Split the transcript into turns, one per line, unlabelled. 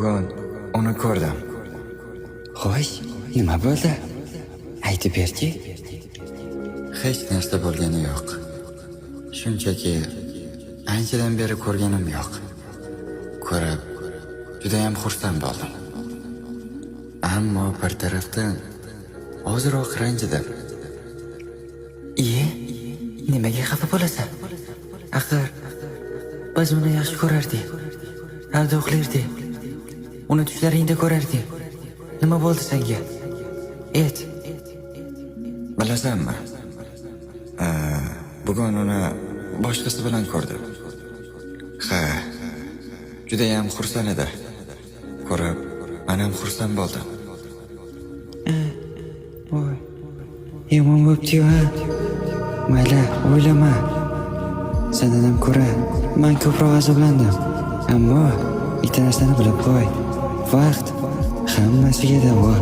Bugun uni ko'rdim.
Xo'sh, nima bo'ldi? Aytib berchi.
Hech narsa bo'lgani yo'q. Shunchaki anchadan beri ko'rganim yo'q. Ko'rib, juda ham xursand bo'ldim. Ammo bir tarafdan ozroq ranjidim.
Iye, nimaga xafa bo'lasan? Axir biz uni yaxshi ko'rardik. Ardoqlardik. Uni tushlaringda ko'rardik. Nima bo'ldi senga? Ayt.
Bilasanmi? Bugun uni boshqasi bilan ko'rdim. Ha, juda ham xursand edi. Ko'rib, men ham xursand bo'ldim.
Voy. Yomon bo'pti-yu ha. Mayli, o'ylama. Sendan ham ko'ra men ko'proq azoblandim. Ammo bitta narsani bilib qo'y. Vaqt hammasiga davo.